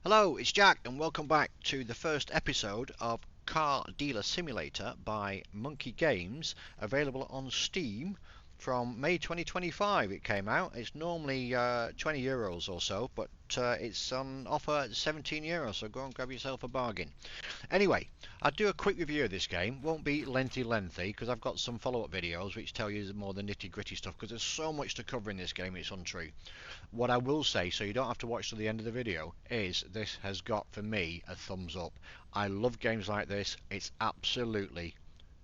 Hello, it's Jack, and welcome back to the first episode of Car Dealer Simulator by Monkey Games, available on Steam from May 2025. It came out. It's normally €20 or so, but it's on offer at €17, so go and grab yourself a bargain. Anyway, I'll do a quick review of this game. Won't be lengthy, because I've got some follow-up videos which tell you more the nitty-gritty stuff, because there's so much to cover in this game, it's untrue. What I will say, so you don't have to watch to the end of the video, is this has got, for me, a thumbs up. I love games like this. It's absolutely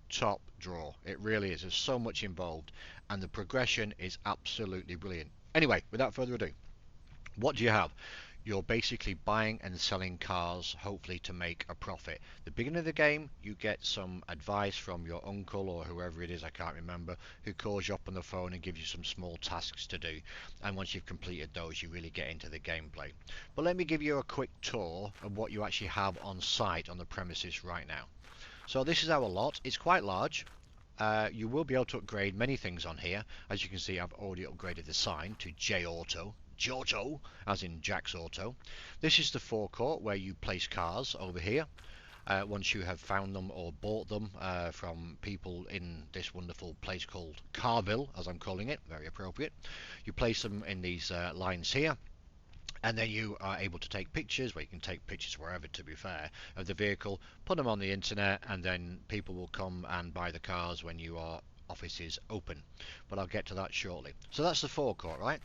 top draw. It really is. There's so much involved, and the progression is absolutely brilliant. Anyway, without further ado, what do you have? You're basically buying and selling cars, hopefully to make a profit. The beginning of the game, you get some advice from your uncle or whoever it is, I can't remember, who calls you up on the phone and gives you some small tasks to do. And once you've completed those, you really get into the gameplay. But let me give you a quick tour of what you actually have on site on the premises right now. So this is our lot. It's quite large. You will be able to upgrade many things on here. As you can see, I've already upgraded the sign to J Auto. Giotto, as in Jack's Auto. This is the forecourt where you place cars over here. Once you have found them or bought them from people in this wonderful place called Carville, as I'm calling it, very appropriate. You place them in these lines here. And then you are able to take pictures, well, you can take pictures wherever, to be fair, of the vehicle, put them on the internet, and then people will come and buy the cars when your office is open. But I'll get to that shortly. So that's the forecourt, right?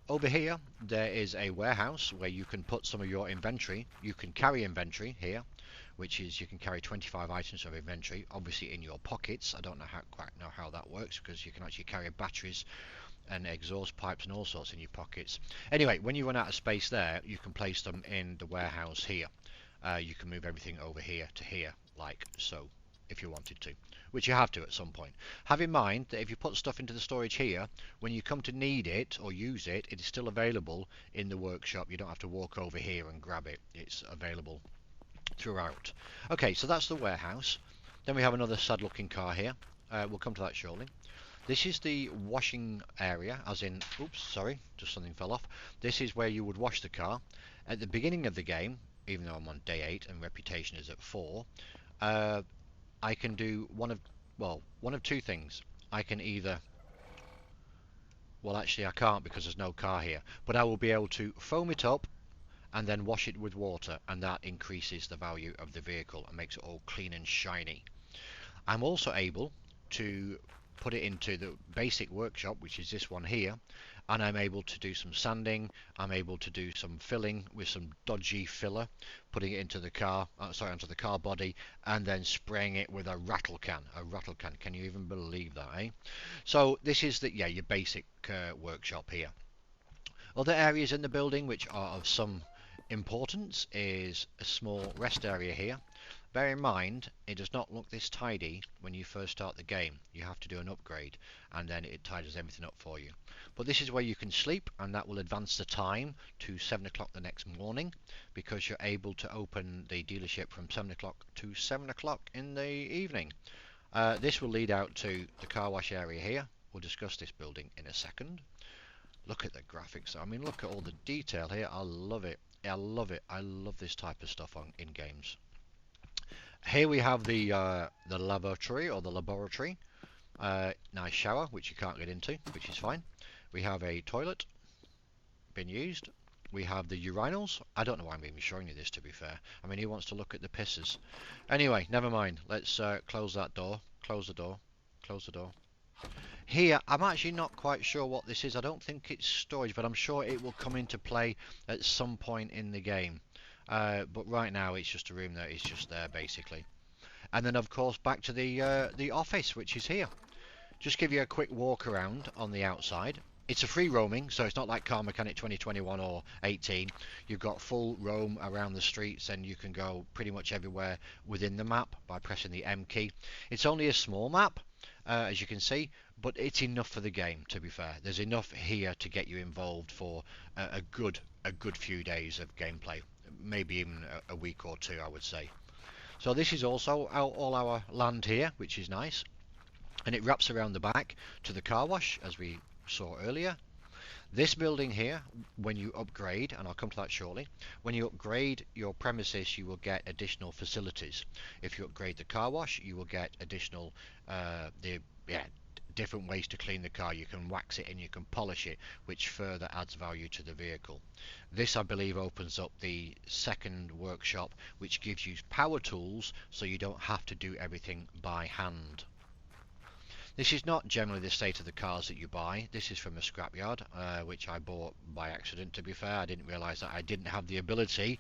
Over here, there is a warehouse where you can put some of your inventory. You can carry inventory here, which is you can carry 25 items of inventory, obviously in your pockets. I don't quite know how that works, because you can actually carry batteries and exhaust pipes and all sorts in your pockets. Anyway, when you run out of space there, you can place them in the warehouse here. You can move everything over here to here, like so, if you wanted to, which you have to at some point. Have in mind that if you put stuff into the storage here, when you come to need it or use it, it is still available in the workshop. You don't have to walk over here and grab it. It's available throughout. Okay, so that's the warehouse. Then we have another sad looking car here. We'll come to that shortly. This is the washing area, as in, oops, sorry, just something fell off. This is where you would wash the car. At the beginning of the game, even though I'm on day 8 and reputation is at 4, I can do one of two things. I can either, well, actually I can't because there's no car here, but I will be able to foam it up and then wash it with water, and that increases the value of the vehicle and makes it all clean and shiny. I'm also able to put it into the basic workshop, which is this one here, and I'm able to do some sanding. I'm able to do some filling with some dodgy filler, putting it into the car, onto the car body, and then spraying it with a rattle can. Can you even believe that, eh? So this is your basic workshop here. Other areas in the building which are of some importance is a small rest area here. Bear in mind, it does not look this tidy when you first start the game. You have to do an upgrade, and then it tidies everything up for you. But this is where you can sleep, and that will advance the time to 7 o'clock the next morning, because you're able to open the dealership from 7 o'clock to 7 o'clock in the evening. This will lead out to the car wash area here. We'll discuss this building in a second. Look at the graphics. I mean, look at all the detail here. I love it. I love it. I love this type of stuff in games. Here we have the laboratory or the laboratory. Nice shower, which you can't get into, which is fine. We have a toilet, been used. We have the urinals. I don't know why I'm even showing you this, to be fair. I mean, who wants to look at the pisses? Anyway, never mind. Let's close that door. Close the door. Close the door. Here, I'm actually not quite sure what this is. I don't think it's storage, but I'm sure it will come into play at some point in the game. But right now, it's just a room that is just there, basically. And then, of course, back to the office, which is here. Just give you a quick walk around on the outside. It's a free roaming, so it's not like Car Mechanic 2021 or 18. You've got full roam around the streets, and you can go pretty much everywhere within the map by pressing the M key. It's only a small map, as you can see, but it's enough for the game, to be fair. There's enough here to get you involved for a good few days of gameplay, maybe even a week or two, I would say. So this is also all our land here, which is nice, and it wraps around the back to the car wash, as we saw earlier. This building here, when you upgrade, and I'll come to that shortly, when you upgrade your premises, you will get additional facilities. If you upgrade the car wash, you will get additional, the yeah, different ways to clean the car. You can wax it and you can polish it, which further adds value to the vehicle. This, I believe, opens up the second workshop, which gives you power tools, so you don't have to do everything by hand. This is not generally the state of the cars that you buy. This is from a scrapyard, which I bought by accident, to be fair. I didn't realise that I didn't have the ability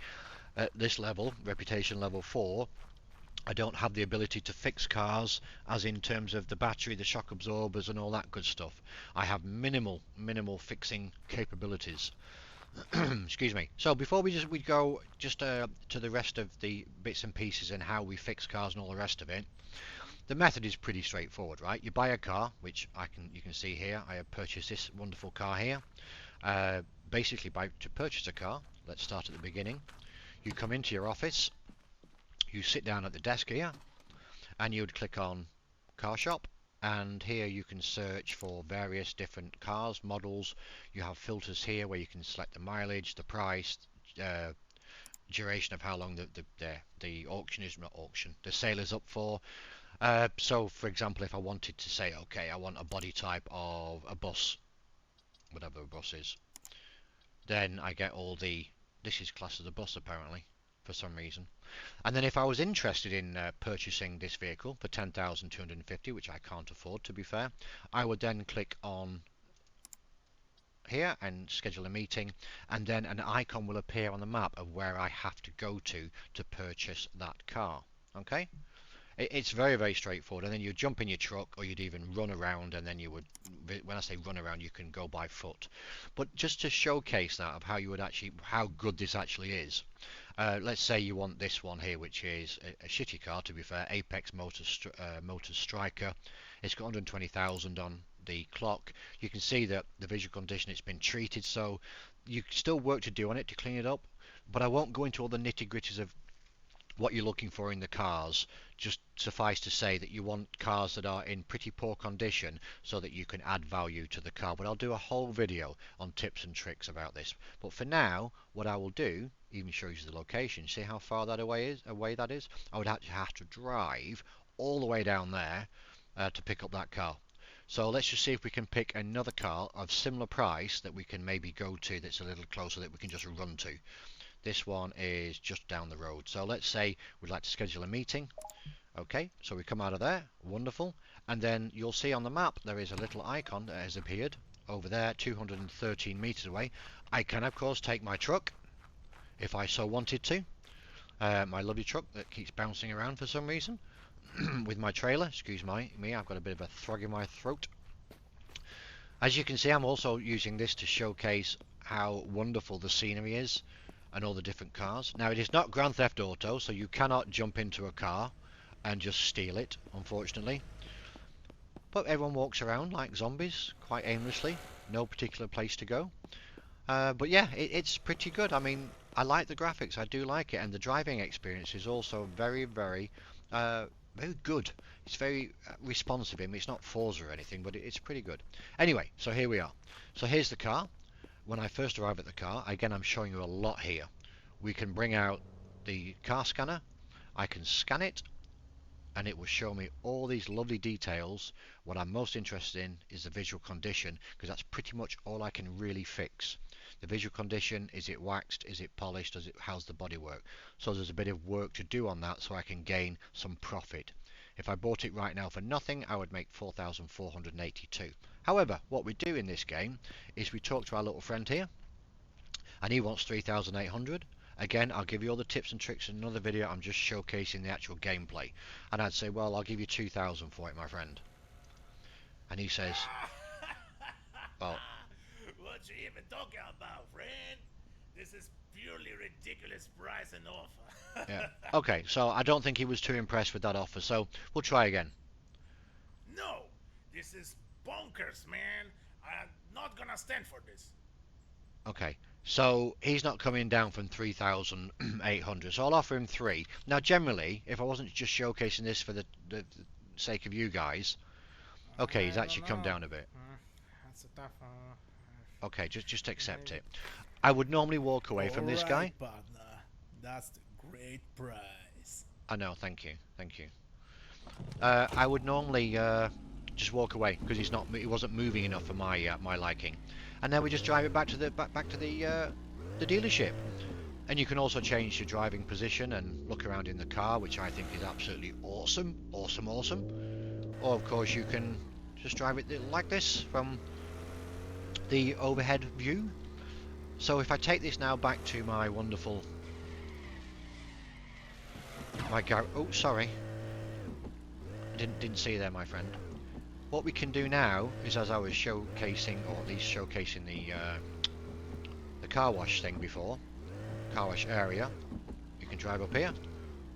at this level, reputation level 4. I don't have the ability to fix cars, as in terms of the battery, the shock absorbers and all that good stuff. I have minimal fixing capabilities. Excuse me. So before we go just to the rest of the bits and pieces and how we fix cars and all the rest of it, the method is pretty straightforward, right? You buy a car, which you can see here. I have purchased this wonderful car here. Basically, to purchase a car, let's start at the beginning. You come into your office, you sit down at the desk here, and you would click on Car Shop. And here you can search for various different cars, models. You have filters here where you can select the mileage, the price, duration of how long the auction is, not auction, the sale is up for. So, for example, if I wanted to say, okay, I want a body type of a bus, whatever a bus is, then I get all this is classed as a bus apparently, for some reason. And then if I was interested in purchasing this vehicle for 10,250, which I can't afford, to be fair, I would then click on here and schedule a meeting, and then an icon will appear on the map of where I have to go to purchase that car. Okay? It's very straightforward, and then you jump in your truck, or you'd even run around, and then you would, when I say run around, you can go by foot. But just to showcase that of how you would actually, how good this actually is, let's say you want this one here, which is a shitty car, to be fair, Apex Motors Striker. It's got 120,000 on the clock. You can see that the visual condition, it's been treated, so you still work to do on it to clean it up, but I won't go into all the nitty-gritties of what you're looking for in the cars. Just suffice to say that you want cars that are in pretty poor condition so that you can add value to the car. But I'll do a whole video on tips and tricks about this. But for now, what I will do, even shows you the location. See how far that away that is? I would actually have to drive all the way down there to pick up that car. So let's just see if we can pick another car of similar price that we can maybe go to, that's a little closer, that we can just run to. This one is just down the road. So let's say we'd like to schedule a meeting. Okay, so we come out of there, wonderful, and then you'll see on the map there is a little icon that has appeared over there, 213 meters away. I can of course take my truck if I so wanted to, my lovely truck that keeps bouncing around for some reason with my trailer. Excuse me, I've got a bit of a throg in my throat. As you can see, I'm also using this to showcase how wonderful the scenery is and all the different cars. Now, it is not Grand Theft Auto, so you cannot jump into a car and just steal it, unfortunately. But everyone walks around like zombies, quite aimlessly, no particular place to go. But yeah, it's pretty good. I mean, I like the graphics, I do like it, and the driving experience is also very good. It's very responsive. I mean, it's not Forza or anything, but it's pretty good. Anyway, so here we are. So here's the car. When I first arrive at the car, again, I'm showing you a lot here. We can bring out the car scanner. I can scan it, and it will show me all these lovely details. What I'm most interested in is the visual condition, because that's pretty much all I can really fix. The visual condition, is it waxed, is it polished, how's the bodywork? So there's a bit of work to do on that so I can gain some profit. If I bought it right now for nothing, I would make 4,482. However, what we do in this game is we talk to our little friend here, and he wants 3,800. Again, I'll give you all the tips and tricks in another video. I'm just showcasing the actual gameplay. And I'd say, well, I'll give you 2,000 for it, my friend. And he says, well, what you even talking about, friend? This is purely ridiculous price and offer. yeah. Okay, so I don't think he was too impressed with that offer, so we'll try again. No, this is bonkers, man. I'm not gonna stand for this. Okay, so he's not coming down from 3,800, so I'll offer him 3. Now, generally, if I wasn't just showcasing this for the sake of you guys, okay, he's actually come down a bit. That's a tough Okay, just accept it. I would normally walk away from this guy. Alright, partner. That's the great prize. I know, thank you, thank you. I would normally just walk away because he wasn't moving enough for my liking. And then we just drive it back to the dealership. And you can also change your driving position and look around in the car, which I think is absolutely awesome, awesome, awesome. Or of course you can just drive it like this from the overhead view. So if I take this now back to my wonderful, oh sorry, didn't see you there, my friend. What we can do now is, as I was showcasing, or at least showcasing the car wash thing before, car wash area, you can drive up here.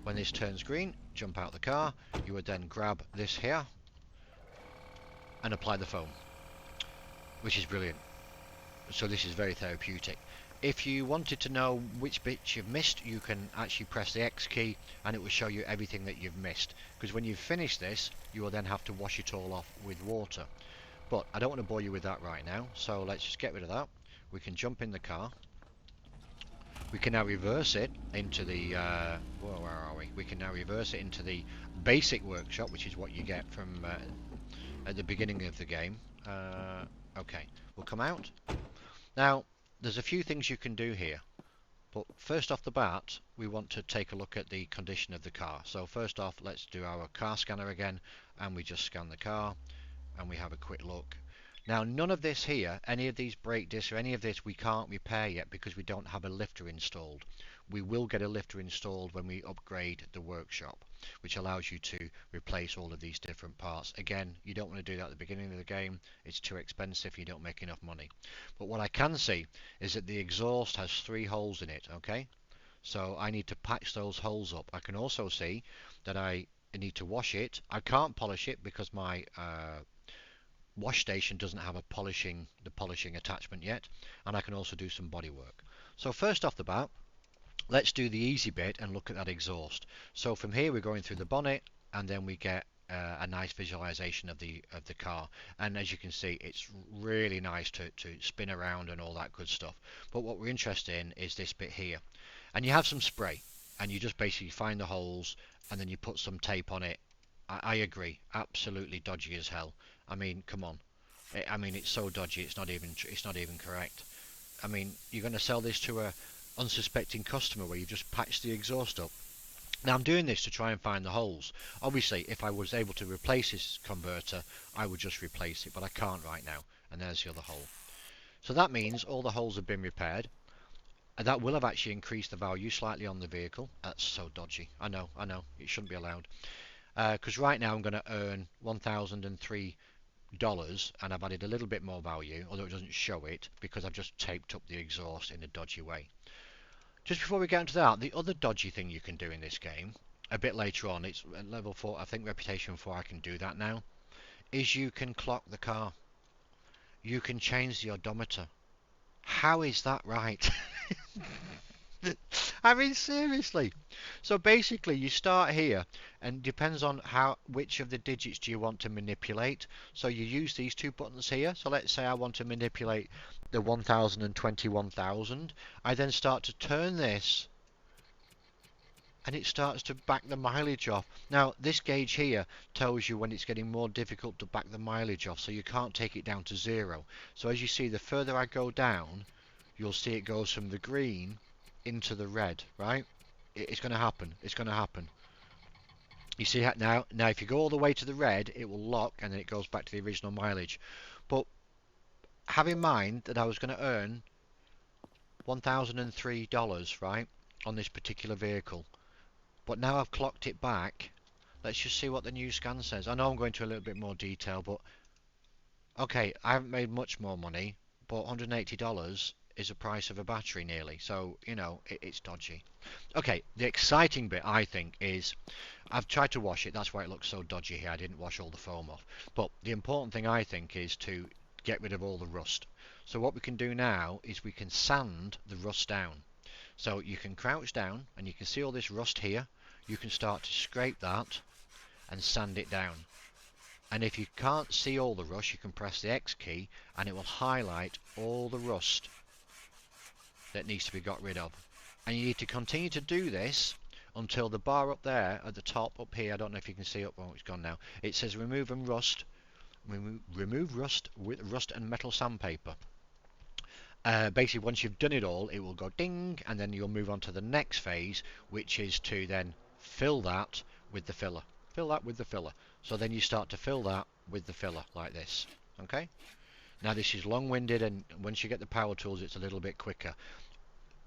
When this turns green, jump out the car. You would then grab this here and apply the foam, which is brilliant. So this is very therapeutic. If you wanted to know which bits you've missed, you can actually press the X key and it will show you everything that you've missed. Because when you've finished this, you will then have to wash it all off with water. But I don't want to bore you with that right now, so let's just get rid of that. We can jump in the car. We can now reverse it into the, where are we? We can now reverse it into the basic workshop, which is what you get from at the beginning of the game. Okay, we'll come out. Now, there's a few things you can do here, but first off the bat, we want to take a look at the condition of the car. So first off, let's do our car scanner again, and we just scan the car, and we have a quick look. Now, none of this here, any of these brake discs or any of this, we can't repair yet because we don't have a lifter installed. We will get a lifter installed when we upgrade the workshop, which allows you to replace all of these different parts. Again, you don't want to do that at the beginning of the game. It's too expensive. You don't make enough money. But what I can see is that the exhaust has 3 holes in it, okay? So I need to patch those holes up. I can also see that I need to wash it. I can't polish it because my wash station doesn't have the polishing attachment yet, and I can also do some body work. So first off the bat, let's do the easy bit and look at that exhaust. So from here we're going through the bonnet, and then we get a nice visualization of the car, and as you can see, it's really nice to spin around and all that good stuff. But what we're interested in is this bit here, and you have some spray, and you just basically find the holes and then you put some tape on it. I agree, absolutely dodgy as hell. I mean, come on. I mean, it's so dodgy. It's not even correct. I mean, you're going to sell this to a unsuspecting customer where you just patch the exhaust up. Now I'm doing this to try and find the holes. Obviously, if I was able to replace this converter, I would just replace it, but I can't right now. And there's the other hole. So that means all the holes have been repaired. And that will have actually increased the value slightly on the vehicle. That's so dodgy. I know. It shouldn't be allowed. Because right now I'm going to earn $1,003, and I've added a little bit more value, although it doesn't show it because I've just taped up the exhaust in a dodgy way. Just before we get into that, the other dodgy thing you can do in this game, a bit later on, it's at level 4, I think Reputation 4, I can do that now, is you can clock the car. You can change the odometer. How is that right? I mean, seriously. So basically, you start here, and depends on which of the digits do you want to manipulate. So you use these 2 buttons here. So let's say I want to manipulate the 1000 and 21,000. I then start to turn this, and it starts to back the mileage off. Now, this gauge here tells you when it's getting more difficult to back the mileage off, so you can't take it down to 0. So as you see, the further I go down, you'll see it goes from the green into the red, right? It's going to happen. It's going to happen. You see now if you go all the way to the red, it will lock and then it goes back to the original mileage. But have in mind that I was going to earn $1,003, right, on this particular vehicle. But now I've clocked it back. Let's just see what the new scan says. I know I'm going to a little bit more detail, but okay, I haven't made much more money, but $180 is the price of a battery nearly, so you know it's dodgy. Okay, the exciting bit I think is I've tried to wash it, that's why it looks so dodgy here. I didn't wash all the foam off, but the important thing I think is to get rid of all the rust. So what we can do now is we can sand the rust down. So you can crouch down and you can see all this rust here. You can start to scrape that and sand it down. And if you can't see all the rust, you can press the X key and it will highlight all the rust that needs to be got rid of. And you need to continue to do this until the bar up there at the top, up here, I don't know if you can see up, oh, it's gone now, it says remove and rust, remove rust with rust and metal sandpaper. Basically, once you've done it all, it will go ding, and then you'll move on to the next phase, which is to then fill that with the filler. Fill that with the filler. So then you start to fill that with the filler, like this. Okay? Now this is long-winded, and once you get the power tools, it's a little bit quicker.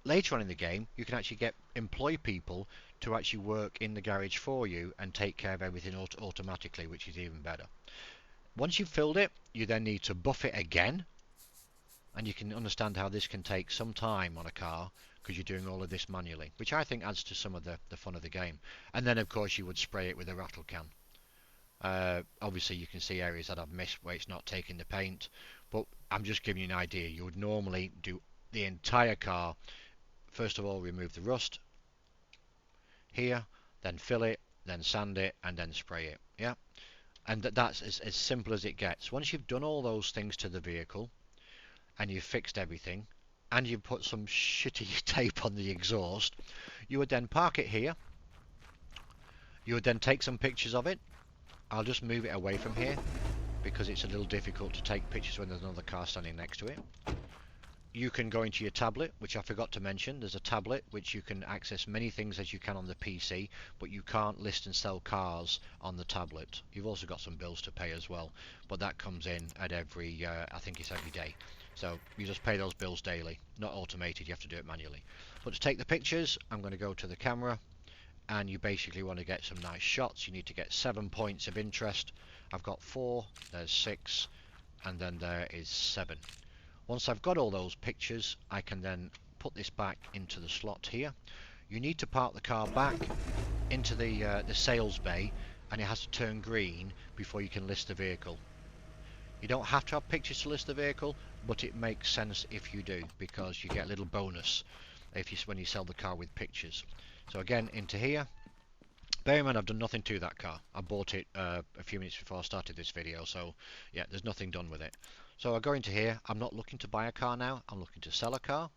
Later on in the game, you can actually employ people to actually work in the garage for you and take care of everything automatically, which is even better. Once you've filled it, you then need to buff it again, and you can understand how this can take some time on a car because you're doing all of this manually, which I think adds to some of the fun of the game. And then of course you would spray it with a rattle can. Obviously you can see areas that I've missed where it's not taking the paint, but I'm just giving you an idea. You would normally do the entire car. First of all, remove the rust here, then fill it, then sand it, and then spray it. Yeah, and that's as simple as it gets. Once you've done all those things to the vehicle and you've fixed everything and you've put some shitty tape on the exhaust, you would then park it here. You would then take some pictures of it. I'll just move it away from here because it's a little difficult to take pictures when there's another car standing next to it. You can go into your tablet, which I forgot to mention. There's a tablet which you can access many things as you can on the PC, but you can't list and sell cars on the tablet. You've also got some bills to pay as well, but that comes in at every, I think it's every day. So you just pay those bills daily, not automated, you have to do it manually. But to take the pictures, I'm going to go to the camera, and you basically want to get some nice shots. You need to get 7 points of interest. I've got 4, there's 6, and then there is 7. Once I've got all those pictures, I can then put this back into the slot here. You need to park the car back into the sales bay, and it has to turn green before you can list the vehicle. You don't have to have pictures to list the vehicle, but it makes sense if you do, because you get a little bonus when you sell the car with pictures. So again, into here. Bear in mind, I've done nothing to that car. I bought it a few minutes before I started this video, so yeah, there's nothing done with it. So I go into here. I'm not looking to buy a car now. I'm looking to sell a car.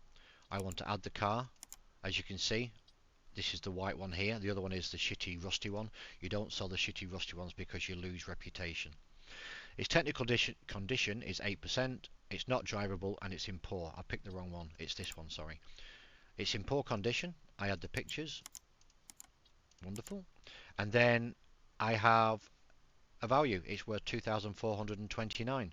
I want to add the car. As you can see, this is the white one here. The other one is the shitty rusty one. You don't sell the shitty rusty ones because you lose reputation. Its technical condition is 8%. It's not drivable, and it's in poor. I picked the wrong one. It's this one, sorry. It's in poor condition. I add the pictures. Wonderful. And then I have a value. It's worth 2,429.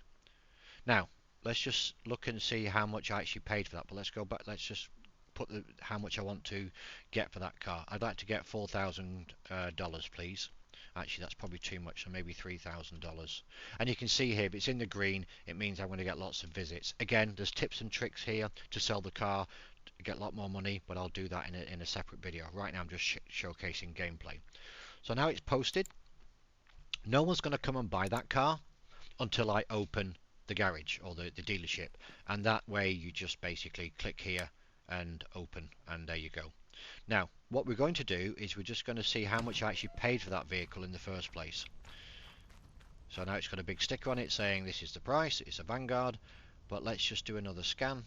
Now let's just look and see how much I actually paid for that. But let's go back. Let's just put how much I want to get for that car. I'd like to get $4,000, please. Actually, that's probably too much, so maybe $3,000. And you can see here, if it's in the green, it means I'm going to get lots of visits. Again, there's tips and tricks here to sell the car, to get a lot more money, but I'll do that in a separate video. Right now, I'm just showcasing gameplay. So now it's posted. No one's going to come and buy that car until I open the garage or the dealership, and that way you just basically click here and open, and there you go. Now what we're going to do is we're just going to see how much I actually paid for that vehicle in the first place. So now it's got a big sticker on it saying this is the price. It's a Vanguard, but let's just do another scan,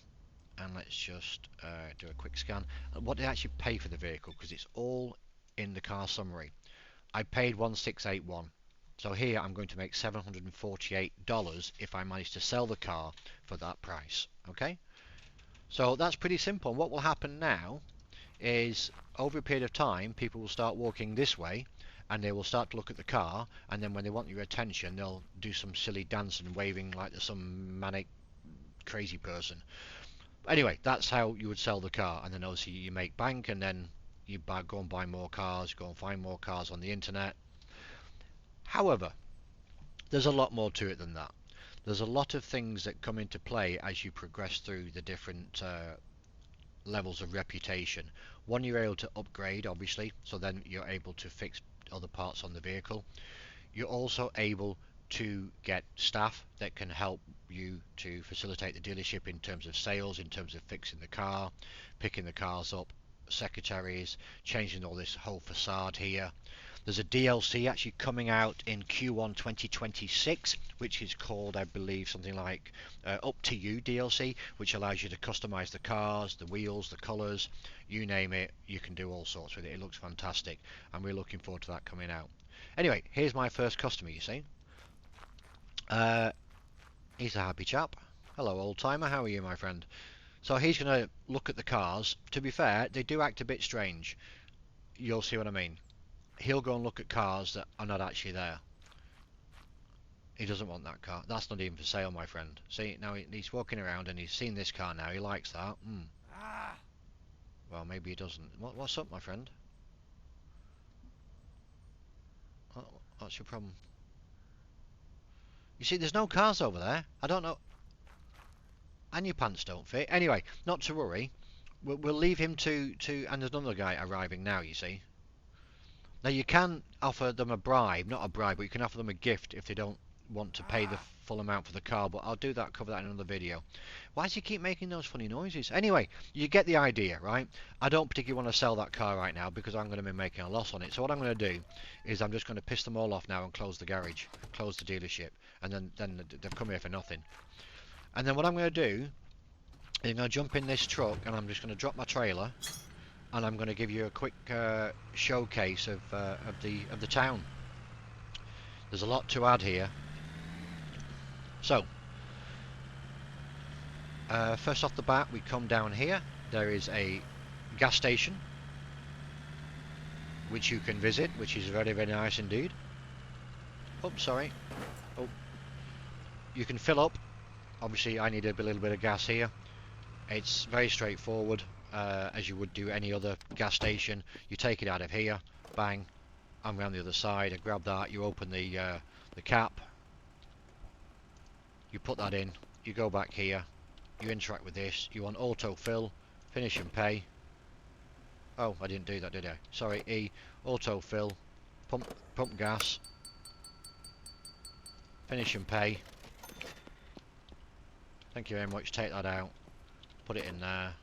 and let's just do a quick scan. What did I actually pay for the vehicle, because it's all in the car summary. I paid 1,681. So here I'm going to make $748 if I manage to sell the car for that price. Okay, so that's pretty simple. And what will happen now is over a period of time people will start walking this way and they will start to look at the car, and then when they want your attention they'll do some silly dance and waving like they're some manic crazy person. Anyway, that's how you would sell the car, and then obviously you make bank, and then you go and buy more cars, go and find more cars on the internet. However, there's a lot more to it than that. There's a lot of things that come into play as you progress through the different levels of reputation. One, you're able to upgrade, obviously, so then you're able to fix other parts on the vehicle. You're also able to get staff that can help you to facilitate the dealership in terms of sales, in terms of fixing the car, picking the cars up, secretaries, changing all this whole facade here. There's a DLC actually coming out in Q1 2026, which is called, I believe, something like Up to You DLC, which allows you to customize the cars, the wheels, the colors, you name it. You can do all sorts with it. It looks fantastic, and we're looking forward to that coming out. Anyway, here's my first customer, you see. He's a happy chap. Hello, old timer. How are you, my friend? So he's going to look at the cars. To be fair, they do act a bit strange. You'll see what I mean. He'll go and look at cars that are not actually there. He doesn't want that car. That's not even for sale, my friend. See, now he's walking around and he's seen this car now. He likes that. Well, maybe he doesn't. What's up, my friend? What's your problem? You see, there's no cars over there. I don't know. And your pants don't fit. Anyway, not to worry. We'll leave him to... And there's another guy arriving now, you see. Now, you can offer them a bribe. Not a bribe, but you can offer them a gift if they don't want to pay the full amount for the car. But I'll cover that in another video. Why does he keep making those funny noises? Anyway, you get the idea, right? I don't particularly want to sell that car right now because I'm going to be making a loss on it. So what I'm going to do is I'm just going to piss them all off now and close the garage. Close the dealership. And then they've come here for nothing. And then what I'm going to do is I'm going to jump in this truck and I'm just going to drop my trailer and I'm going to give you a quick showcase of the town. There's a lot to add here. So, first off the bat, we come down here. There is a gas station which you can visit, which is very, very nice indeed. Oh, sorry. Oh, you can fill up. Obviously, I need a little bit of gas here. It's very straightforward, as you would do any other gas station. You take it out of here, bang, I'm round the other side, I grab that, you open the cap, you put that in, you go back here, you interact with this, you want auto fill, finish and pay. Oh, I didn't do that, did I? Sorry, E, auto fill, pump gas, finish and pay. Thank you very much, take that out, put it in there.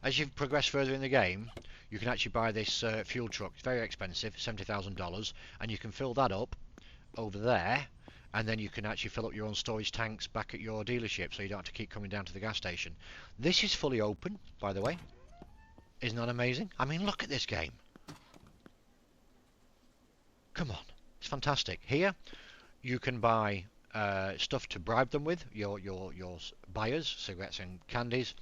As you progress further in the game, you can actually buy this fuel truck. It's very expensive, $70,000, and you can fill that up over there, and then you can actually fill up your own storage tanks back at your dealership, so you don't have to keep coming down to the gas station. This is fully open, by the way. Isn't that amazing? I mean, look at this game. Come on, it's fantastic. Here, you can buy stuff to bribe them with, your buyers, cigarettes and candies.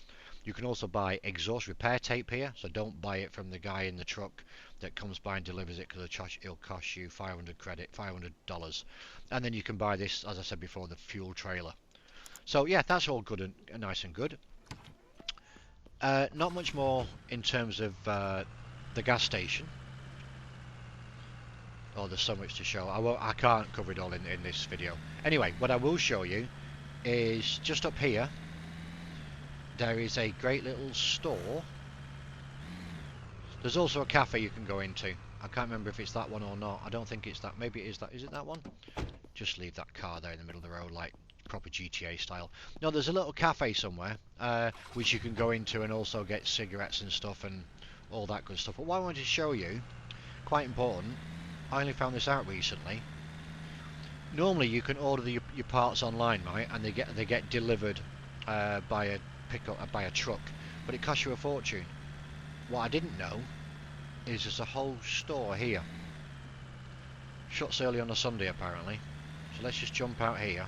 You can also buy exhaust repair tape here, so don't buy it from the guy in the truck that comes by and delivers it because it'll cost you $500. And then you can buy this, as I said before, the fuel trailer. So yeah, that's all good and nice and good. Not much more in terms of the gas station. Oh, there's so much to show. I can't cover it all in this video. Anyway, what I will show you is just up here. There is a great little store. There's also a cafe you can go into. I can't remember if it's that one or not. I don't think it's that. Maybe it is that. Is it that one? Just leave that car there in the middle of the road, like proper GTA style. No, there's a little cafe somewhere which you can go into and also get cigarettes and stuff and all that good stuff. But what I wanted to show you, quite important, I only found this out recently. Normally you can order your parts online, right, and they get delivered by a truck, but it costs you a fortune. What I didn't know is there's a whole store here. Shuts early on a Sunday apparently. So let's just jump out here.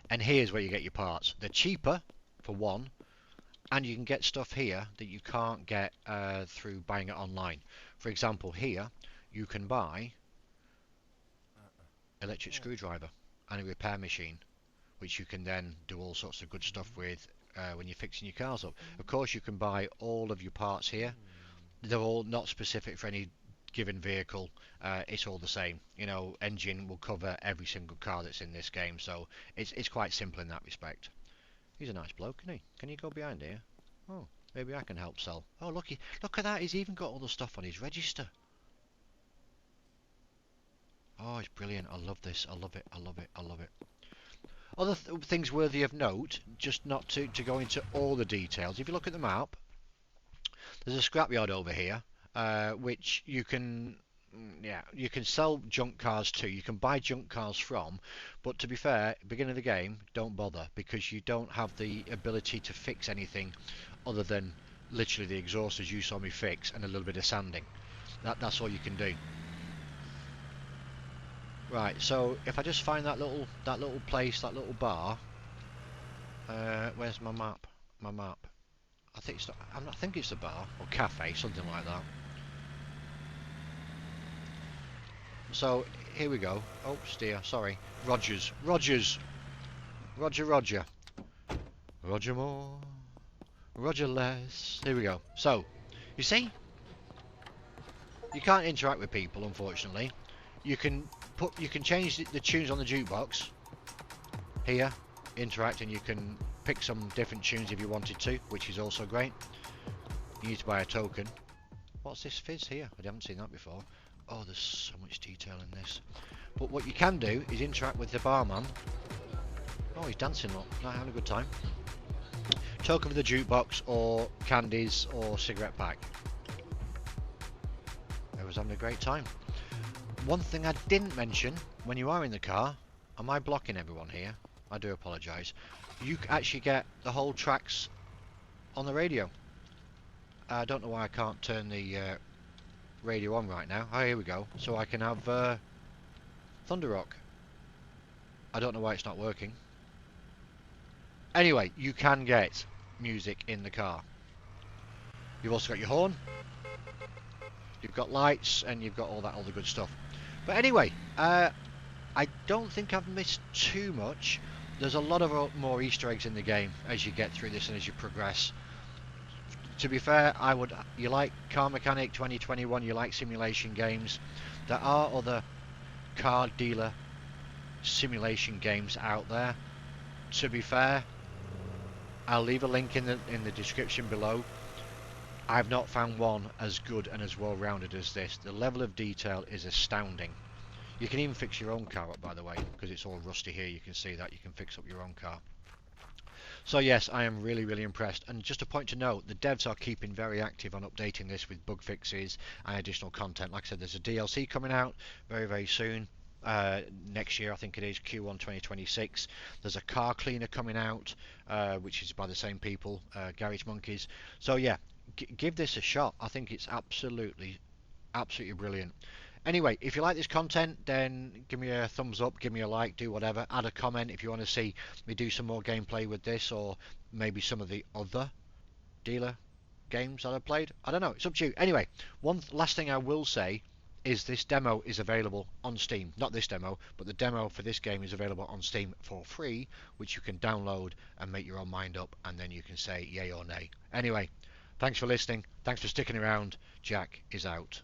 And here's where you get your parts. They're cheaper, for one, and you can get stuff here that you can't get through buying it online. For example, here you can buy electric screwdriver and a repair machine, which you can then do all sorts of good stuff with when you're fixing your cars up. Of course, you can buy all of your parts here. They're all not specific for any given vehicle. It's all the same. You know, engine will cover every single car that's in this game, so it's quite simple in that respect. He's a nice bloke, isn't he? Can you go behind here? Oh, maybe I can help sell. Oh, look at that. He's even got all the stuff on his register. Oh, it's brilliant. I love this. I love it. I love it. I love it. Other things worthy of note, just not to go into all the details. If you look at the map, there's a scrapyard over here. which you can, yeah, you can sell junk cars too. You can buy junk cars from, but to be fair, beginning of the game, don't bother because you don't have the ability to fix anything other than literally the exhaust as you saw me fix and a little bit of sanding. That's all you can do. Right, so if I just find that little place, that little bar, where's my map? My map. I think it's I think it's a bar or cafe, something like that. So here we go. Oh, steer. Sorry, Rogers. Rogers. Roger. Roger. Roger more. Roger less. Here we go. So, you see, you can't interact with people, unfortunately. You can change the tunes on the jukebox here, interact, and you can pick some different tunes if you wanted to, which is also great. You need to buy a token. What's this fizz here? I haven't seen that before. Oh, there's so much detail in this. But what you can do is interact with the barman. Oh, he's dancing, look. Not having a good time. Token for the jukebox, or candies, or cigarette pack. I was having a great time. One thing I didn't mention when you are in the car, am I blocking everyone here? I do apologise. You actually get the whole tracks on the radio. I don't know why I can't turn the radio on right now. Oh, here we go. So I can have Thunder Rock. I don't know why it's not working. Anyway, you can get music in the car. You've also got your horn. You've got lights, and you've got all the good stuff. But anyway, I don't think I've missed too much. There's a lot of more Easter eggs in the game as you get through this and as you progress. To be fair, you like Car Mechanic 2021, you like simulation games. There are other car dealer simulation games out there. To be fair, I'll leave a link in the description below. I've not found one as good and as well-rounded as this. The level of detail is astounding. You can even fix your own car up, by the way, because it's all rusty here. You can see that. You can fix up your own car. So yes, I am really, really impressed. And just a point to note, the devs are keeping very active on updating this with bug fixes and additional content. Like I said, there's a DLC coming out very, very soon. Next year, I think it is Q1 2026. There's a car cleaner coming out, which is by the same people, Garage Monkeys. So yeah, give this a shot. I think it's absolutely, absolutely brilliant. Anyway, if you like this content, then give me a thumbs up, give me a like, do whatever. Add a comment if you want to see me do some more gameplay with this, or maybe some of the other dealer games that I've played. I don't know, it's up to you. Anyway, one last thing I will say is this demo is available on Steam. Not this demo, but the demo for this game is available on Steam for free, which you can download and make your own mind up, and then you can say yay or nay. Anyway, thanks for listening, thanks for sticking around. Jack is out.